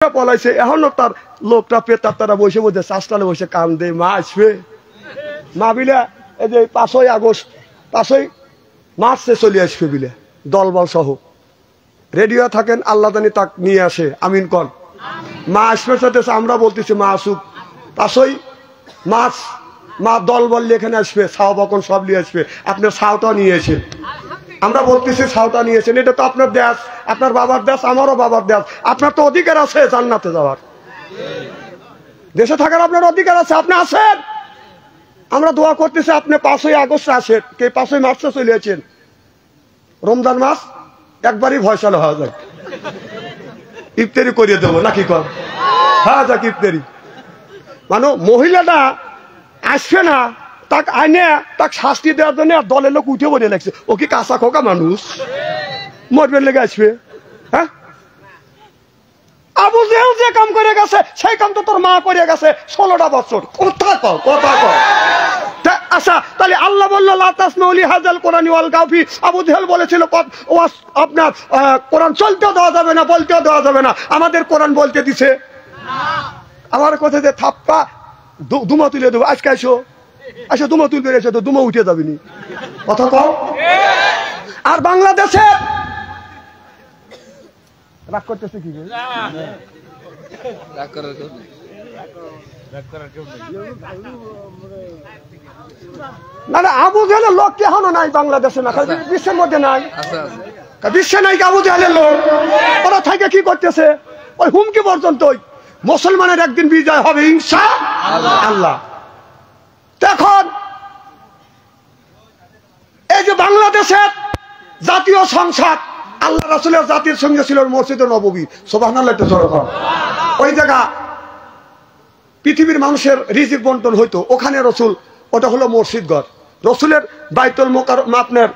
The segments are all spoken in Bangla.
পলাইছে এখনো তার লোকটা পেতার তারা বসে বসে চাষটালে বসে কান দেয় মা আসবে মা বিলে এই যে 5ই আগস্ট 5ই মার্চে চলে আসবে বিলে দলবল সহ রেডিও থাকেন আল্লাহ জানি তাক নিয়ে আসে আমিন কন মা আসবে সাথে আমরা বলতেছি মা আসুক 5ই মার্চ মা দলবল নিয়ে এখানে আসবে ছাও বকন সব নিয়ে আসবে আপনার ছাওটা নিয়েছে আমরা বলতেছি ছাওটা নিয়েছেন এটা তো আপনার দেশ আপনার বাবার দেশ আমারও বাবার দেশ আপনার তো অধিকার আছে জান্নাতে যাওয়ার দেশে থাকার আপনার অধিকার আছে আপনি আছেন আমরা দোয়া করতেছি আপনি 5ই আগস্ট আসেন কে 5ই মার্চে চলে আসেন রমজান মাস একবারই ভয়সাল হওয়া যায় ইফতারি করিয়ে দেবো নাকি কর হ্যাঁ যাক ইফতারি মানে মহিলাটা আসবে না তাক আইনে তাক শাস্তি দেওয়ার জন্য দলের লোক উঠে বলে লাগছে ও কি কাঁচা খোকা মানুষ মরবেন লেগে আসবে হ্যাঁ আবু জেহেল যে কাম করে গেছে সেই কাম তো তোর মা করে গেছে 16টা বছর কথা কও আচ্ছা তাহলে আল্লাহ বলল লা তাসমাউ লিহাযাল কোরআনি ওয়াল গাফি আবু জেহেল বলেছিল আপনার কোরআন চলতেও দেওয়া যাবে না বলতেও দেওয়া যাবে না আমাদের কোরআন বলতে দিছে আমার কথা যে থাপ্পা দুমা তুলে দেবো আজকে আসো দুমা তুলবে এসে তো দুমা উঠে যাবিনি কথা কও আর বাংলাদেশে রাগ করতেছে কি না না আবু জেহেলের লোক কি এখনো নাই বাংলাদেশে না বিশ্বের মধ্যে নাই বিশ্বে নাই আবু জেহেলের লোক ওরা থেকে কি করতেছে ওই হুমকি পর্যন্ত মুসলমানের একদিন বিজয় হবে ইনশাআল্লাহ দেখুন এই যে বাংলাদেশের জাতীয় সংসদ আল্লাহ রাসূলের জাতির সঙ্গে ছিল মসজিদে নববী সুবহানাল্লাহ একটু জোরে বল ওই জায়গা পৃথিবীর মানুষের রিজিক বন্টন হইতো ওখানে রসুল ওটা হলো মসজিদ ঘর রসুলের বাইতুল মুকাররম আপনার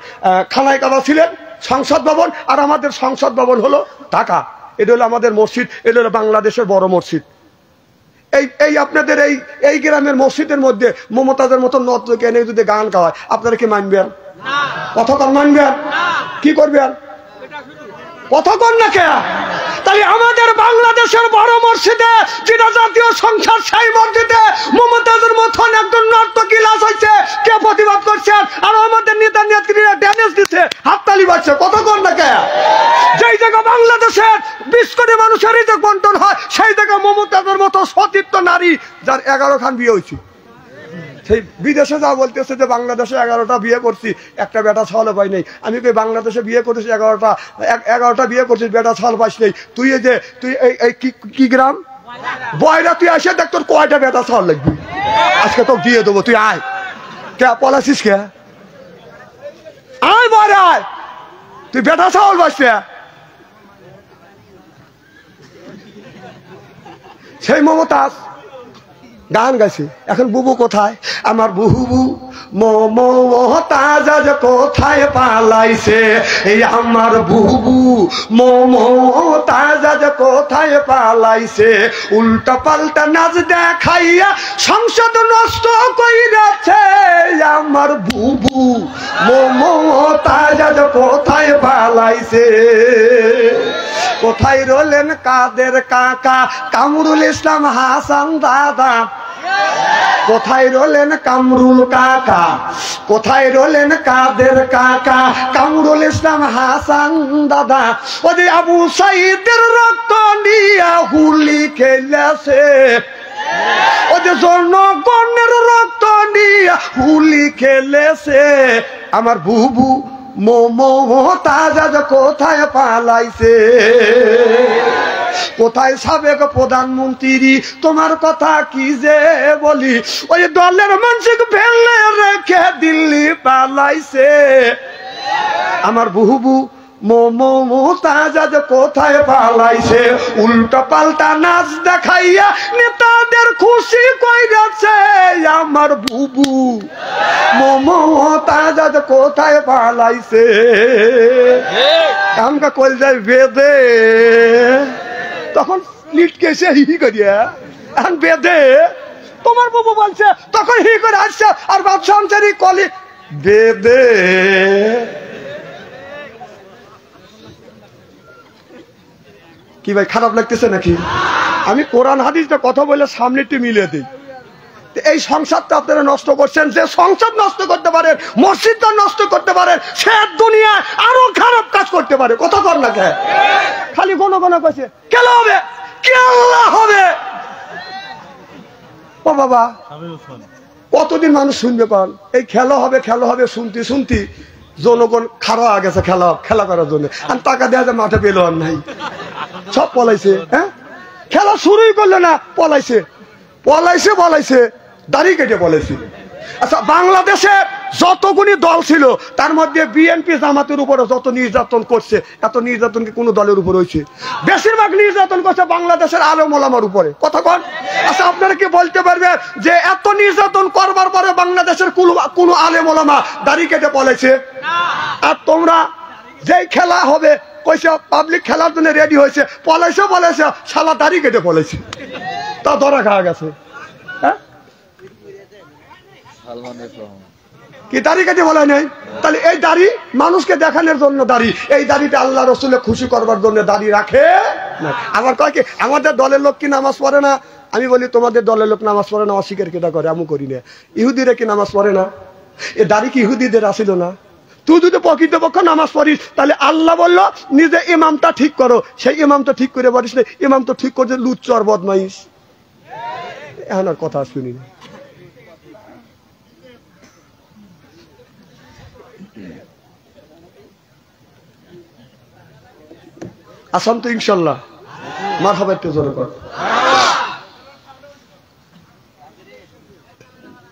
খানায় কাবা ছিলেন সংসদ ভবন আর আমাদের সংসদ ভবন হলো ঢাকা এটা হলো আমাদের মসজিদ এটা হলো বাংলাদেশের বড় মসজিদ এই আপনাদের এই গ্রামের মসজিদের মধ্যে মমতাজের মতো নর্তকী এনে যদি গান গাওয়ায় আপনারা কি মানবেন কতক্ষণ মানবেন কি করবেন কতক্ষণ না কে তাই আমাদের বাংলাদেশের বড় মসজিদে যেটা জাতীয় সংসদ সেই মসজিদে মমতাজের মতন একজন নর্তকী লাশ হয়েছে কে প্রতিবাদ করছেন আর আমাদের নেতা নেত্রীরা ড্যামেজ দিচ্ছে হাততালি বাজছে কতক্ষণ না কে যেই জায়গা বাংলাদেশের 20 কোটি মানুষের রিজিক বন্টন হয় সেই জায়গা মমতাজের মতো সতীর্থ নারী যার 11 খান বিয়ে হয়েছে সেই বিদেশে যা বলতেছে যে বাংলাদেশে 11টা বিয়ে করছি একটা বেটা ছাওয়াল পাই নাই আমি কই বাংলাদেশে বিয়ে করতেছি 11টা বিয়ে করছিস বেটা ছাওয়াল পাইস নাই তুই এই যে তুই এই কি গ্রাম বয়রা তুই আসে দেখ তোর কয়টা বেটা ছাওয়াল লাগবে আজকে তো দিয়ে দেবো তুই আয় কে পলাছিস কে আয় বয়রা আয় তুই বেটা ছাওয়াল পাইছে সেই মমতাজ গান গাইছে এখন বুবু কোথায় আমার বুবু মমতাজ কোথায় পালাইছে এই আমার বুবু মমতাজ কোথায় পালাইছে উল্টা পাল্টা নাচ দেখাইয়া সংসদ নষ্ট কইরাছে আমার বুবু মমতাজ কোথায় পালাইছে কোথায় রলেন কাদের কাকা কামরুল ইসলাম হাসান দাদা কোথায় রলেন কামরুল কাকা কোথায় রলেন কাদের কাকা কামরুল ইসলাম হাসান দাদা ওই আবু সাইদের রক্ত নিয়া হুলি খেলেছে ওই যে জনগণের রক্ত নিয়া হুলি খেলেছে আমার বুবু মমতাজ কোথায় পালাইছে কোথায় সাবেক প্রধানমন্ত্রী তোমার কথা কি যে বলি ওই দলের মানুষ ফেলে রেখে দিল্লি পালাইছে আমার বুবু মমতাজ কোথায় পালাইছে উল্টা পাল্টা নাচ দেখাইয়া নেতাদের খুশি কইরাছে আমার বুবু মমতাজ কোথায় পালাইছে কামকা কল যায় বেদে তখন লিটকে এসে হি করিয়া এখন বেদে তোমার বুবু বলছে তখন হি করে আসছে আর বাদশাহ আনসারি কলি বেদে কি ভাই খারাপ লাগতেছে নাকি? আমি কোরআন হাদিসটা কথা বলে সামনে একটু মিলিয়ে দিই। এই সংসারটা আপনারা নষ্ট করছেন। যে সংসার নষ্ট করতে পারেন, মসজিদটা নষ্ট করতে পারেন, সে দুনিয়ায় আরো খারাপ কাজ করতে পারে। কথা কর না কে? খালি কোনো কোনো কাছে খেলা হবে, খেলা হবে। ও বাবা, কতদিন মানুষ শুনবে? পান এই খেলা হবে, খেলা হবে শুনতে শুনতে জনগণ খারাপ হয়ে গেছে খেলা খেলা করার জন্য। আর টাকা দেওয়া যায় মাঠে পেল আর নাই, সব পলাইছে। হ্যাঁ, খেলা শুরুই করলে না, পলাইছে পলাইছে পলাইছে, দাড়ি কেটে পলাইছে। আচ্ছা, বাংলাদেশে যতগুলি দল ছিল তার মধ্যে বিএনপি জামাতের উপরে যত নির্যাতন করছে, এত নির্যাতন কি কোনো দলের উপর হয়েছে? বেশিরভাগ নির্যাতন করছে বাংলাদেশের আলেম ওলামার উপরে। কথা কন? আচ্ছা, আপনারা কি বলতে পারবেন যে এত নির্যাতন করবার পরে বাংলাদেশের কোন আলেম ওলামা দাড়ি কেটে পলাইছে? আর তোমরা যেই খেলা হবে কইছে পাবলিক খেলার জন্য রেডি হয়েছে, পলাইছে পলাইছে, শালা দাড়ি কেটে পলাইছে, তা ধরা খাওয়া গেছে। হ্যাঁ, কি দাড়ি কেটে বলা নাই? তাহলে এই দাড়ি মানুষকে দেখানোর জন্য দাড়ি, এই দাড়িটা আল্লাহ রসুলের খুশি করবার জন্য দাড়ি রাখে না। আবার কয় কি আমাদের দলের লোক কি নামাজ পড়ে না? আমি বলি তোমাদের দলের লোক নামাজ পড়ে না, অস্বীকার কেটা করে? আমি করি না। ইহুদিরা কি নামাজ পড়ে না? এ দাড়ি কি ইহুদিদের আসিল না? তুই যদি প্রকৃতপক্ষ নামাজ পড়িস তাহলে আল্লাহ বললো নিজে ইমামটা ঠিক করো, সেই ইমামটা ঠিক করে পারিস না, ইমাম তো ঠিক করছে লুচ্চর বদমাইশ। এখন আর কথা শুনি না। আসাম তো ইনশাল্লাহ মারহাবা, একটু জোরে কর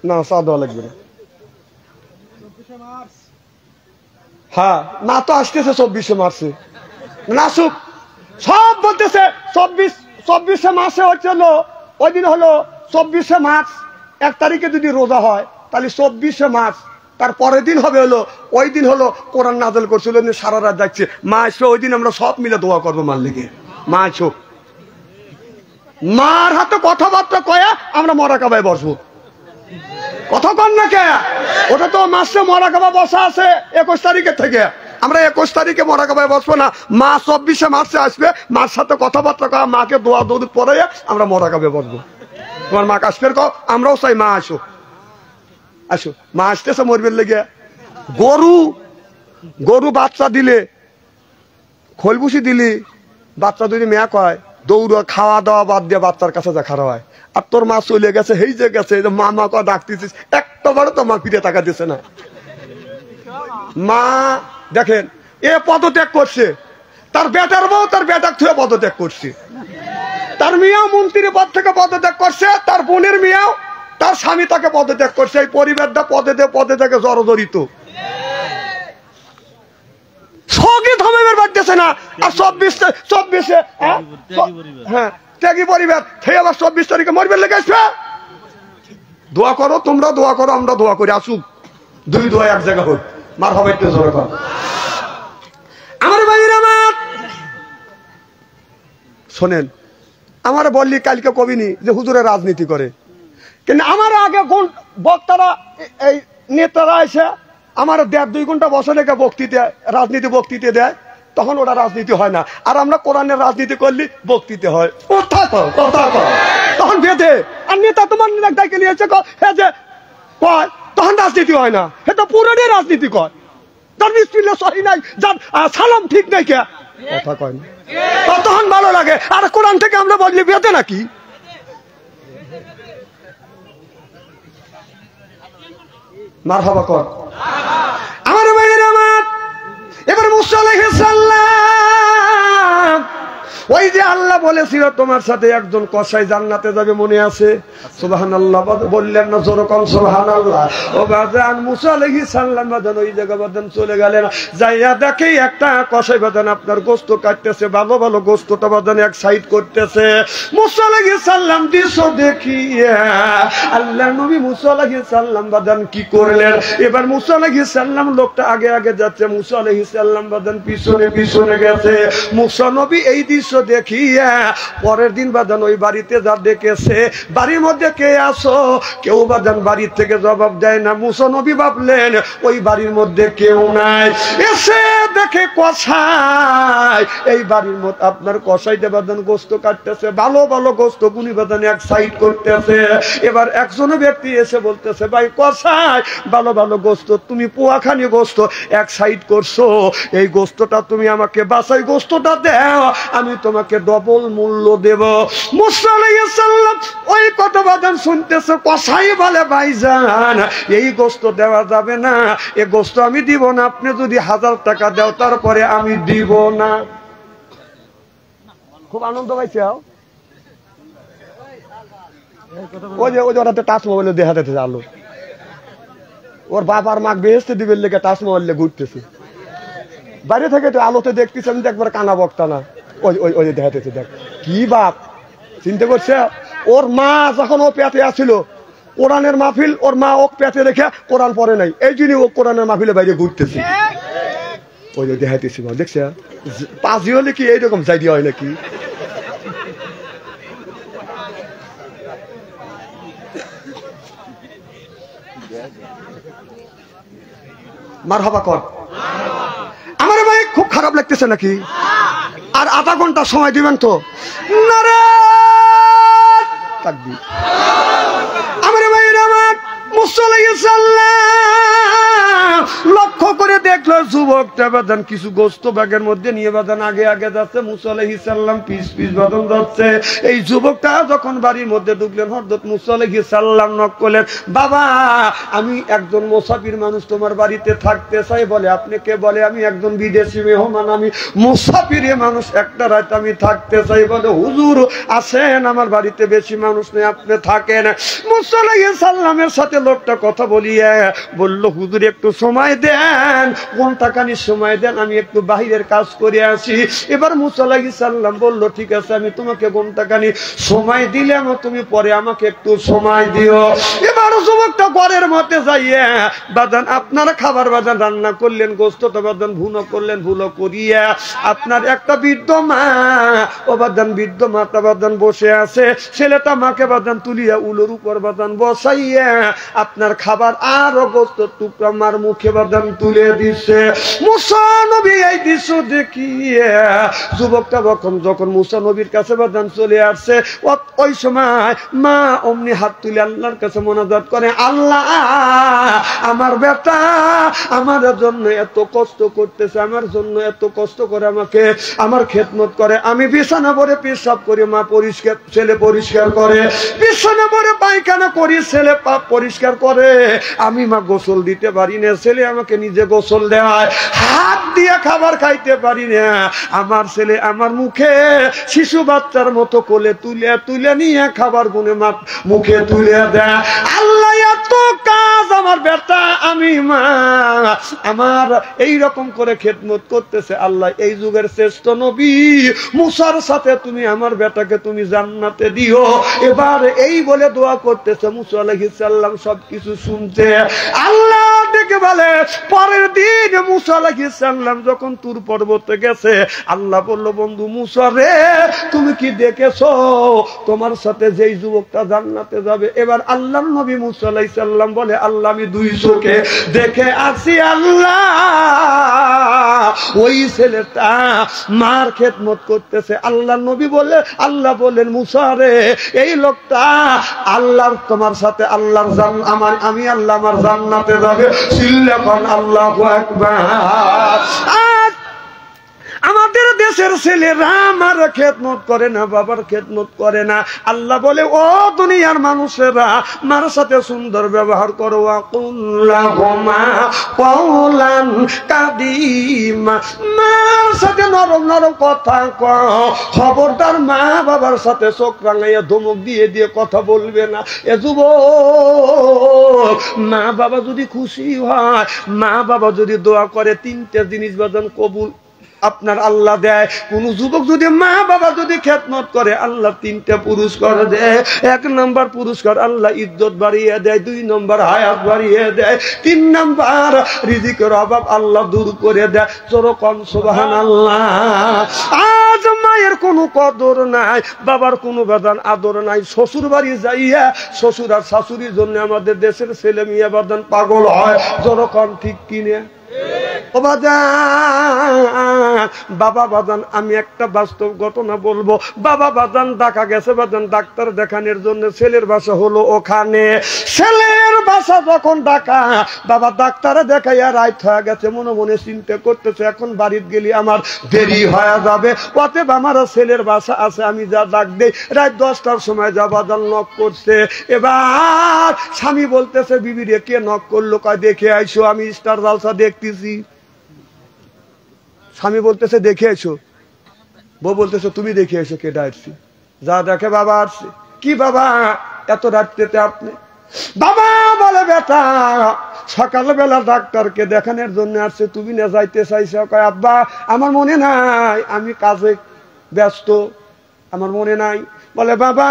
না, চা দেওয়া লাগবে না। হ্যাঁ, না তো আসতেছে 24শে মার্চে, নাসুক সব বলতেছে 24শে মার্চে হচ্ছে ওই দিন হলো 24শে মার্চ। 1 তারিখে যদি রোজা হয় তাহলে 24শে মার্চ, তার পরের দিন হবে হলো ওই দিন হলো কোরআন নাযিল করছিল, সারা রাত যাচ্ছে। মা আসবে ওই দিন, আমরা সব মিলে দোয়া করবো মার লেগে। মা আসো, মার হাতে কথাবার্তা কয়া আমরা মরাকাবায় বসবো। কথা কন না কে? ওটা তো মাসে মরাকাবা বসা আছে 21 তারিখের থেকে। আমরা 21 তারিখে মরাকাবায় বসবো না, মা 24শে মার্চে আসবে, মার সাথে কথাবার্তা কয়া, মাকে দোয়া দৌড় পরে আমরা মরাকাবায় বসবো। তোমার মা কাশ্মীর কও, আমরাও চাই মা আসো আসো। মা আসতেছে মরবের লেগে। গরু বাচ্চা দিলে, খোলবুসি দিলি, বাচ্চা যদি মেয়া কয় দৌড়, খাওয়া দাওয়া বাদ দিয়ে বাচ্চার কাছে যা খারাপ হয়। আর তোর মা চলে গেছে, এই যে গেছে, মা মা কয় ডাকতেছিস, একটা বারো তো মা ফিরে টাকা দিছে না। মা দেখেন এ পদত্যাগ করছে, তার বেটার বউ তার বেটার থুয়ে পদত্যাগ করছে, তার মিয়াও মন্ত্রী পদ থেকে পদত্যাগ করছে, তার বোনের মিয়াও তার স্বামী তাকে পদত্যাগ করছে। এই পরিবারটা পদে থেকে জড়জড়িত, সঙ্গে ধমের বাড়তেছে না। আর 24শে হ্যাঁ ত্যাগী পরিবার সেই আবার 24 তারিখে মরবের লেগে আসবে। দোয়া করো, তোমরা দোয়া করো, আমরা দোয়া করি, আসুক দুই দোয়া এক জায়গা হোক। মার হবে একটু জোরে কর। আমার ভাইয়ের আমার শোনেন, আমার বললি কালকে কবিনি যে হুজুরে রাজনীতি করে, কিন্তু আমার আগে কোন বক্তারা এই নেতারা এসে আমার 1.5-2 ঘন্টা বসে লেগে রাজনীতি বক্তৃতা দেয়, তখন ওটা রাজনীতি হয় না। আর আমরা কোরআনের রাজনীতি করলি বক্তৃতা হয়, তখন বেঁধে। আর নেতা তোমার ডাকে নিয়েছে যে কয়, তখন রাজনীতি হয় না। এটা পুরোটাই রাজনীতি কর, তার বিসমিল্লাহ সহি নাই, যার সালাম ঠিক নাই, কে কথা কয় না, তখন ভালো লাগে। আর কোরআন থেকে আমরা বললি বেঁধে নাকি? মারহাবা কর আমার ভাইয়ের আমার। এবার মুসা আলাইহিস সালাম, ওই যে আল্লাহ বলেছিল তোমার সাথে একজন কসাই জান্নাতে যাবে, মনে আছে? সুবহানাল্লাহ বললেন না? জোরে কোন সুবহানাল্লাহ। ও বাজান, মুসা আলাইহিস সালাম বাজান ওই জায়গা বাজান চলে গেলেন, যাইয়া দেখে একটা কসাই বাজান আপনার গোশত কাটতেছে, ভালো ভালো গোশতটা বাজান এক সাইড করতেছে। মুসা আলাইহিস সালাম দৃশ্য দেখিয়া আল্লাহর নবী মুসা আলাইহিস সালাম বাজান কি করলেন? এবার মুসা আলাইহিস সালাম লোকটা আগে আগে যাচ্ছে, মুসা আলাইহিস সালাম বাজান পিছনে পিছনে গেছে। মুসা নবী এই দৃশ্য দৃশ্য দেখিয়া পরের দিন বাজান ওই বাড়িতে যা ডেকেছে, বাড়ির মধ্যে কে আসো, কেউ বাজান বাড়ির থেকে জবাব দেয় না। মুসা নবী ভাবলেন ওই বাড়ির মধ্যে কেউ নাই, এসে দেখে কসাই এই বাড়ির মধ্যে আপনার কসাইতে বাজান গোস্ত কাটতেছে, ভালো ভালো গোস্ত গুনি বাজান এক সাইড করতেছে। এবার একজন ব্যক্তি এসে বলতেছে ভাই কসাই ভালো ভালো গোস্ত, তুমি পোয়াখানি গোস্ত এক সাইড করছো, এই গোস্তটা তুমি আমাকে বাসাই গোস্তটা দাও, আমি তোমাকে ডবল মূল্য দেব। মুসা আলাইহিস সালাম ওই কথা বাজান শুনতেছে, কসাই বলে ভাইজান এই গোস্ত দেওয়া যাবে না, এই গোস্ত আমি দিব না, আপনি যদি 1000 টাকা দাও তারপরে আমি দিব না। খুব আনন্দ পাইছে। ওই যে ওরাতে টাচ মোবাইলে দেখাতে আলো, ওর বাবার মাকে বেহেস্তে দিবেন লেগে টাচ মোবাইলে ঘুরতেছে, বাইরে থেকে তো আলোতে দেখতেছে, আমি একবার কানা বক্তা না, ওই ওই ওই দেখাতেছে। দেখ কি বাপ চিন্তা করছে, ওর মা যখন ও পেটে আসছিল কোরআনের মাহফিল, ওর মা ও পেটে রেখে কোরআন পড়ে নাই, এই জন্য ও কোরআনের মাহফিলে বাইরে ঘুরতেছে। ওই যে দেখাইতেছি দেখছে, পাঁচি হলে কি এইরকম চাইডি হয় নাকি? মারহাবা কর। আমার ভাই খুব খারাপ লাগতেছে নাকি? আর আধা ঘন্টা সময় দিবেন তো? নারায়ে তাকবীর। আমার ভাই আমার মুসা আলাইহিস সালাম লক্ষ্য করে দেখলো যুবকটা বাজান কিছু গোস্ত ব্যাগের মধ্যে নিয়ে বাজান আগে আগে যাচ্ছে, মুসা আলাইহিস সালাম পিস পিস বাজান যাচ্ছে। এই যুবকটা যখন বাড়ির মধ্যে ঢুকলেন হযরত মুসা আলাইহিস সালাম নক করলেন, বাবা আমি একজন মুসাফির মানুষ তোমার বাড়িতে থাকতে চাই। বলে আপনি কে? বলে আমি একজন বিদেশি মেহমান, আমি মুসাফির মানুষ, একটা রাত আমি থাকতে চাই। বলে হুজুর আসেন, আমার বাড়িতে বেশি মানুষ নেই, আপনি থাকেন। মুসা আলাইহিস সালামের সাথে লোকটা কথা বলিয়ে বলল হুজুর একটু সময় দেন, ঘন্টাখানি সময় দেন, আমি একটু বাহিরের কাজ করে আসি। এবার মুসা আলাইহিস সালাম বলল ঠিক আছে আমি তোমাকে ঘন্টাখানি সময় দিলাম, তুমি পরে আমাকে একটু সময় দিও। এবার যুবকটা ঘরের মধ্যে যাইয়ে বাজান আপনার খাবার বাজান রান্না করলেন, গোস্তটা বাজান ভুনো করলেন, ভুনো করিয়া আপনার একটা বৃদ্ধ মা, ও বাজান বৃদ্ধ মাতা বাজান বসে আছে, ছেলেটা মাকে বাজান তুলিয়া উলোর উপর বাজান বসাইয়া আপনার খাবার আর গোস্ত টুকরা মার মুখে বাদাম তুলে দিচ্ছে। মুসা নবী এই দৃশ্য দেখিয়ে যুবকটা যখন মুসা নবীর কাছে বাদাম চলে আসছে, ওই সময় মা অমনি হাত তুলে আল্লাহর কাছে মোনাজাত করে, আল্লাহ আমার বেটা আমার জন্য এত কষ্ট করতেছে, আমার জন্য এত কষ্ট করে আমাকে আমার খেদমত করে, আমি বিছানা ভরে পেশাব করি, মা পরিষ্কার, ছেলে পরিষ্কার করে, বিছানা ভরে পায়খানা করি, ছেলে পাপ পরিষ্কার করে, আমি মা গোসল দিতে পারি না, ছেলে আমাকে নিজে গোসল দেয়, হাত দিয়ে খাবার খাইতে পারি না, আমার ছেলে আমার মুখে শিশু বাচ্চার মতো কোলে তুলে তুলে নিয়ে খাবার গুনে মুখে তুলে দেয়। আল্লাহ এত কাজ আমার বেটা আমি মা আমার এই রকম করে খেদমত করতেছে, আল্লাহ এই যুগের শ্রেষ্ঠ নবী মুসার সাথে তুমি আমার বেটাকে তুমি জান্নাতে দিও। এবার এই বলে দোয়া করতেছে, মুসা আলাইহিস সালাম সবকিছু শুনছে। আল্লাহ ডেকে বলে পরের দিন মুসা আলাইহিস সালাম যখন তুর পর্বতে গেছে, আল্লাহ বলল বন্ধু মুসা রে তুমি কি দেখেছো তোমার সাথে যেই যুবকটা জান্নাতে যাবে? এবার আল্লাহর নবী মুসা আলাইহিস সালাম বলে আল্লাহ আমি দুই চোখে দেখে আসি, আল্লাহ ওই ছেলেটা মার খেদমত করতেছে। আল্লাহ নবী বলে আল্লাহ বলেন মুসা রে এই লোকটা আল্লাহর তোমার সাথে আল্লাহর আমার আমি আল্লাহ আমার জান্নাতে যাবে। সিল্লাকান আল্লাহু আকবার। আমাদের দেশের ছেলেরা আমার খেদমত করে না, বাবার খেদমত করে না। আল্লাহ বলে ও দুনিয়ার মানুষেরা মার সাথে সুন্দর ব্যবহার করো, আকুল্লাহুমা কওলান কাদিমা, মার সাথে নরম নরম কথা কও। খবরদার মা বাবার সাথে চোখ রাঙাইয়া ধমক দিয়ে দিয়ে কথা বলবে না। এ যুবক মা বাবা যদি খুশি হয়, মা বাবা যদি দোয়া করে, তিনটে জিনিস বাজান কবুল আপনার আল্লাহ দেয়। কোন যুবক যদি মা বাবা যদি খেদমত করে আল্লাহ 3টা পুরস্কার দেয়। 1 নম্বর পুরস্কার আল্লাহ ইজ্জত বাড়িয়ে দেয়, 2 নম্বর হায়াত বাড়িয়ে দেয়, 3 নম্বর রিজিকের অভাব আল্লাহ দূর করে দেয়। যেরকম সুবহানাল্লাহ। আজ মায়ের কোনো কদর নাই, বাবার কোনো বাদান আদর নাই। শ্বশুর বাড়ি যাইয়া শ্বশুর আর শাশুড়ির জন্য আমাদের দেশের ছেলে মেয়ে বাদান পাগল হয়। যেরকম ঠিক কিনে ও বাজান, বাবা বাজান আমি একটা বাস্তব ঘটনা বলবো। বাবা বাজান ঢাকা গেছে বাজান ডাক্তার দেখানোর জন্য। ছেলের বাসা হলো ওখানে। ছেলের বাসা যখন ঢাকা, বাবা ডাক্তারে দেখাইয়া রাত হয়ে গেছে। মনে মনে চিন্তা করতেছে এখন বাড়িতে গেলে আমার দেরি হয়ে যাবে, অতএব আমার ছেলের বাসা আছে, আমি যা ডাক দেই। রাত 10টার সময় যা বাজান নক করছে। এবার স্বামী বলতেছে বিবি রে কে নক করলো? কয় দেখে আইসো, আমি স্টার জালসা দেখতেছি। স্বামী বলতেছে দেখে এসো, বউ বলতেছে তুমি দেখে এসো কে ডাকছি। যা দেখে বাবা আসছে। কি বাবা এত রাত্রিতে আপনি? বাবা বলে বেটা সকালবেলা ডাক্তারকে দেখানোর জন্য আসছে, তুমি না যাইতে চাইছো? কয় আব্বা আমার মনে নাই, আমি কাজে ব্যস্ত, আমার মনে নাই। বলে বাবা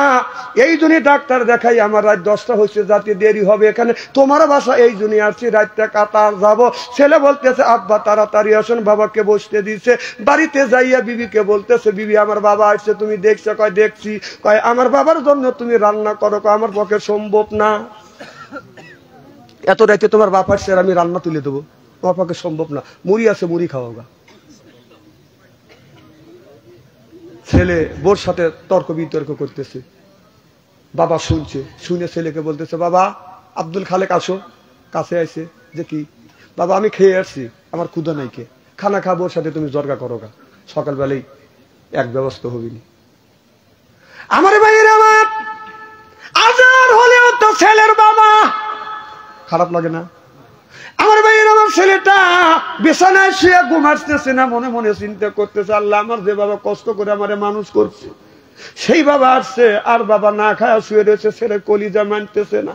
এই জন্যই ডাক্তার দেখাই, আমার রাত 10টা হচ্ছে, যাতে দেরি হবে। এখানে তোমার বাসা এই জন্য আসছি, রাতটা কাটার যাবো। ছেলে বলতেছে আব্বা তাড়াতাড়ি আসুন। বাবাকে বসতে দিচ্ছে। বাড়িতে যাইয়া বিবিকে বলতেছে বিবি আমার বাবা আসছে, তুমি দেখছো? কয় দেখছি। কয় আমার বাবার জন্য তুমি রান্না করো। কয় আমার পক্ষে সম্ভব না, এত রাতে তোমার বাপ আসছে আর আমি রান্না তুলে দেবো, আমার পক্ষে সম্ভব না। মুড়ি আছে, মুড়ি খাওয়া গা। ছেলে বোর সাথে তর্ক বিতর্ক করতেছে। বাবা শুনছে, শুনে ছেলেকে বলতেছে বাবা আব্দুল খালেক আসো। কাছে আইছে যে কি? বাবা আমি খেয়ে আসছি, আমার ক্ষুধা নাই, কে খানা খাবো, ওর সাথে তুমি জর্গা করো গা, সকালবেলায় এক ব্যবস্থা হবিনি। আমার ভাইয়ের আমার আজার হলেও তো ছেলের বাবা খারাপ লাগে না? আমার ভাইয়ের আমার ছেলেটা বিছানায় শুয়ে ঘুমাচ্ছে না, মনে মনে চিন্তা করতেছে আল্লাহ আমার যে বাবা কষ্ট করে আমারে মানুষ করছে সেই বাবা আসছে আর বাবা না খায়া শুয়ে রয়েছে, ছেলে কলিজা মানতেছে না।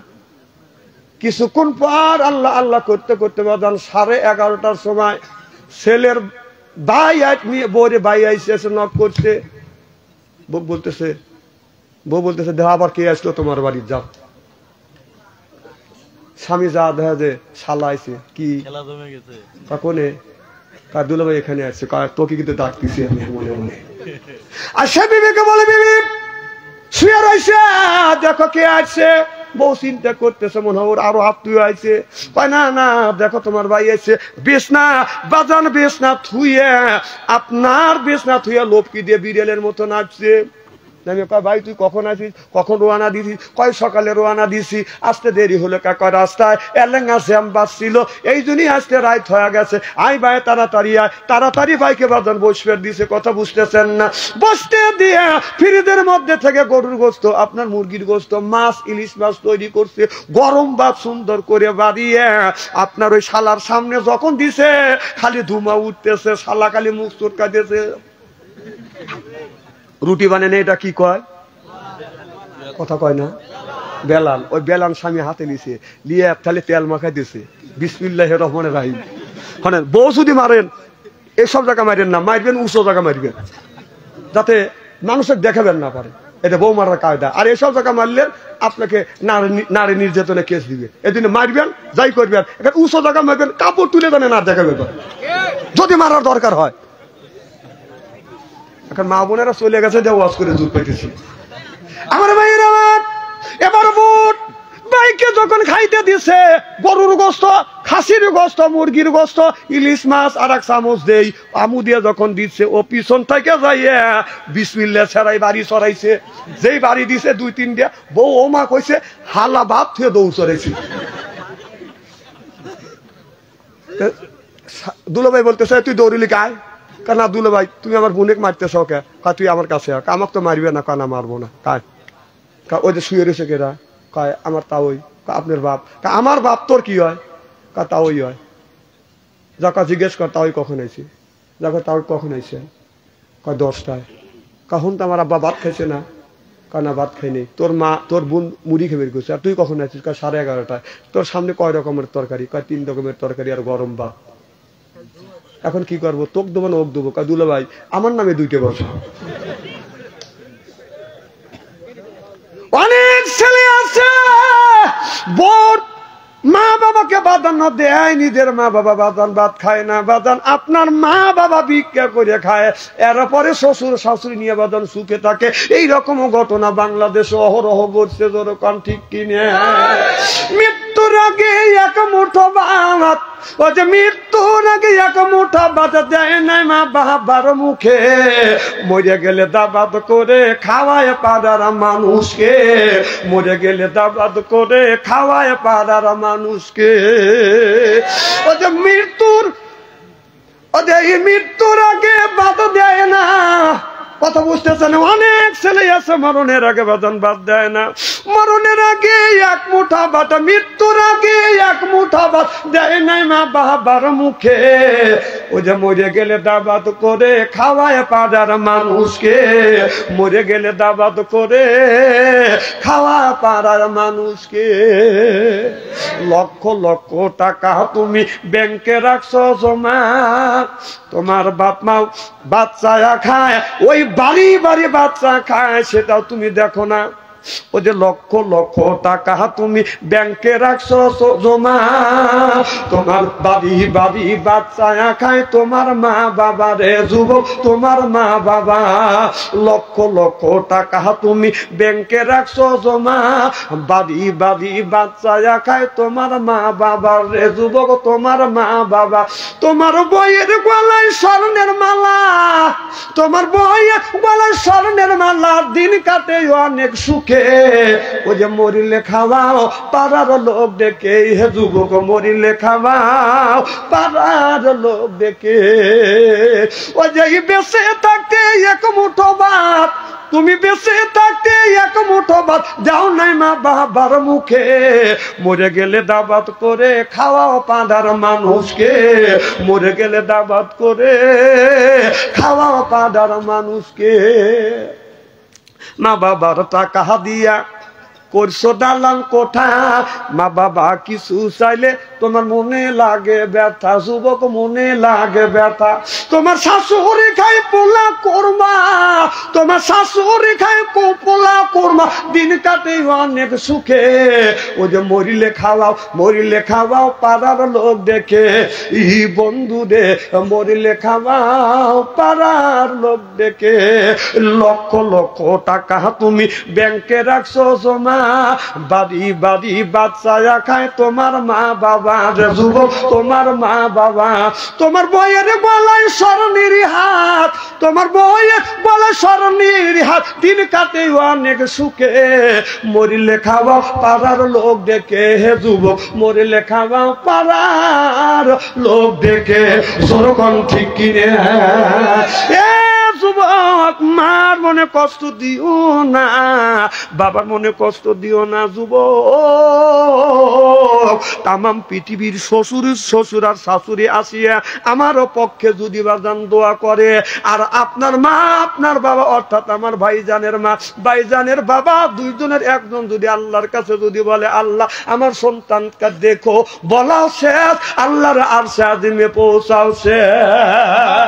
কিছুক্ষণ পর আল্লাহ আল্লাহ করতে করতে বাদান 11:30টার সময় ছেলের ভাই বউরে ভাই আইসে নক করছে। বউ বলতেছে দেহ আবার কে আসলো তোমার বাড়ি? যাও। স্বামী যা দেখা যে শালা আইছে, কি কখনে দুলা ভাই এখানে আসছে, তোকে কিন্তু ডাকতেছি আমি মনে মনে। আর সে বিবিকে বলে বিবি শুয়ে রয়েছে, দেখো কে আসছে। বউ চিন্তা করতেছে মনে হয় ওর আরো আত্মীয় আইছে। কয় না না দেখো তোমার ভাই আইছে। বিছনা বাজান বিছনা থুইয়া, আপনার বিছনা থুইয়া লোপকি দিয়ে বিড়ালের মতো নাচছে। আমি কয় ভাই তুই কখন আসিস, কখন রোয়ানা দিছিস? কয় সকালে রোয়ানা দিছি, আসতে দেরি হলো কাকা, রাস্তায় এলেঙ্গা জ্যাম বাজছিল, এই জন্যই আসতে রাত হয়ে গেছে। আই ভাই তাড়াতাড়ি আয়। তাড়াতাড়ি ভাইকে বাজান বসবে দিছে, কথা বুঝতেছেন না? বসতে দিয়ে ফ্রিজের মধ্যে থেকে গরুর গোস্ত, আপনার মুরগির গোস্ত, মাছ, ইলিশ মাছ তৈরি করছে, গরম ভাত সুন্দর করে বাড়িয়ে আপনার ওই শালার সামনে যখন দিছে খালি ধুমা উঠতেছে, শালা খালি মুখ চটকা দিয়েছে। রুটি বানানে এটা কি কয়? কথা কয় না? বেলান। ওই বেলান স্বামী হাতে নিছে, নিয়ে তাহলে তেল মাখাই দিছে, বিসমিল্লাহির রহমানির রহিম। শোনেন, বউ যদি মারেন এইসব জায়গা মারেন না, মারবেন উঁচু জায়গা মারবেন, যাতে মানুষের দেখাবেন না পারে। এটা বউ মারার কায়দা। আর এইসব জায়গা মারলেন আপনাকে নারী নির্যাতনে কেস দিবে। এদিনে মারবেন যাই করবেন, এখানে উঁচু জায়গা মারবেন, কাপড় তুলে জানে না দেখাবেন যদি মারার দরকার হয়। এখন মা বোনেরা চলে গেছে যে ওয়াজ করে জোর পাইতেছি। আমার ভাইয়ের আমার এবার বুট ভাইকে যখন খাইতে দিছে গরুর গোস্ত, খাসির গোস্ত, মুরগির গোস্ত, ইলিশ মাছ আর এক চামচ দেই আমু দিয়ে যখন দিচ্ছে, ও পিছন থেকে যাইয়া বিসমিল্লাহ ছাড়াই বাড়ি চড়াইছে। যেই বাড়ি দিছে 2-3 দিয়া বউ ও মা কইছে হালা বাপ থেকে দৌড় চড়াইছে। দুলাভাই বলতেছে তুই দৌড়িলি কায়? কারণ দুলা ভাই তুমি আমার বোনেক মারতেছ কে? তুই আমার কাছে আমাকে তো মারবে না, কানা মারবো না। কায় ওই যে শুয়ে রয়েছে কেরা? কয় আমার তা ওই। আপনার বাপ? আমার বাপ তোর কি হয়? তা ওই হয়। যাকা জিজ্ঞেস কর তা ওই কখন আইছে? যাকে তা কখন আইছে? কয় 10টায়। কখন তো আমার আব্বা ভাত খাইছে না? কানা ভাত খাইনি। তোর মা তোর বোন মুড়ি খেয়ে বের করছে। আর তুই কখন আছিস? কয় 11:30টায়। তোর সামনে কয় রকমের তরকারি? কয় 3 রকমের তরকারি আর গরম ভাত। এখন কি করবো, তোক দেবো না ওক দেবো? দুলা ভাই আমার নামে 2টে বছর। অনেক ছেলে আছে বোর মা বাবাকে বাদান দেয়, নিজের মা বাবা বাদান ভাত খায় না। বাদান আপনার মা বাবা ভিক্ষা করে খায়, এরপরে শ্বশুর শাশুড়ি নিয়ে বাদান সুখে থাকে। এইরকম ঘটনা বাংলাদেশে অহরহ ঘটছে। যেরকম ঠিক কিনে মৃত্যুর আগে এক মুঠো ভাত, ও যে মৃত্যুর আগে এক মুঠো ভাত দেয় নাই মা বাবার মুখে, মরে গেলে দাবাত করে খাওয়ায় পাড়ার মানুষকে, মরে গেলে দাবাত করে খাওয়ায় পাড়ার মানুষকে। ও যে মৃত্যুর আগে ভাত দেয় না, কথা বুঝতেছেন? অনেক ছেলে আছে মরণের আগে বাদন ভাত দেয় না। মরণের আগে এক মুঠা ভাত, মৃত্যুর আগে এক মুঠা ভাত দেয় নাই মা বাবার মুখে, ও যে মরে গেলে দাবাত করে খাওয়ায় পাড়ার মানুষকে, মরে গেলে দাবাত করে খাওয়া পাড়ার মানুষকে। লক্ষ লক্ষ টাকা তুমি ব্যাংকে রাখছো জমা, তোমার বাপ মা বাচ্চা খায়, ওই বাড়ি বাড়ি বাচ্চা খায়, সেটাও তুমি দেখো না। ও যে লক্ষ লক্ষ টাকা তুমি ব্যাংকে রাখছো জমা, তোমার বাড়ি বাড়ি বাচ্চা খায়, তোমার মা বাবা রে যুবক, তোমার মা বাবা। লক্ষ লক্ষ টাকা তুমি ব্যাংকে রাখছো জমা, বাড়ি বাড়ি বাচ্চা খায়, তোমার মা বাবা রে যুবক, তোমার মা বাবা। তোমার বইয়ের গলায় স্বর্ণের মালা, তোমার বইয়ের গলায় স্বর্ণের মালা, দিন কাটে অনেক সুখে। ও যে মরিলে খাওয়াও পাড়ার লোক ডেকে, হে যুবক মরিলে খাওয়াও পাড়ার লোক ডেকে। ও যে বেঁচে থাকতে এক মুঠো ভাত, তুমি বেঁচে থাকতে এক মুঠো ভাত দাও নাই মা বাবার মুখে, মরে গেলে দাবাত করে খাওয়াও পাড়ার মানুষকে, মরে গেলে দাবাত করে খাওয়াও পাড়ার মানুষকে। মা বাবার টাকা দিয়া করছো দালান কোঠা, মা বাবা কিছু চাইলে তোমার মনে লাগে ব্যথা, যুবক মনে লাগে ব্যথা। তোমার শাশুড়ি খাই পোলা কোরমা, তোমার শাশুড়ি খাই পোলা কোরমা, দিন কাটে অনেক সুখে। ও যে মরিলে খাওয়াও পাড়ার লোক দেখে, ই বন্ধু রে মরিলে খাওয়াও পাড়ার লোক দেখে। লক্ষ লক্ষ টাকা তুমি ব্যাংকে রাখছো জমা, বাড়ি বাড়ি বাচ্চা খায়, তোমার মা বাবা রে যুবক, তোমার মা বাবা। তোমার বইয়ের গলায় স্বর্ণের হাত, তোমার বইয়ের গলায় স্বর্ণের হাত, দিন কাটে অনেক সুখে। মরিলে খাওয়াও পাড়ার লোক ডেকে, হে যুবক মরিলে খাওয়াও পাড়ার লোক ডেকে। যখন ঠিক কিনে যুবক, মার মনে কষ্ট দিও না, বাবার মনে কষ্ট দিও না যুবক। তামাম পৃথিবীর শ্বশুর আর শাশুড়ি আসিয়া আমারও পক্ষে যদি বাজান দোয়া করে, আর আপনার মা আপনার বাবা অর্থাৎ আমার ভাইজানের মা ভাইজানের বাবা, দুইজনের একজন যদি আল্লাহর কাছে যদি বলে, আল্লাহ আমার সন্তানকে দেখো, বলাও শেষ, আল্লাহর আরশে আজিমে পৌঁছাও শেষ।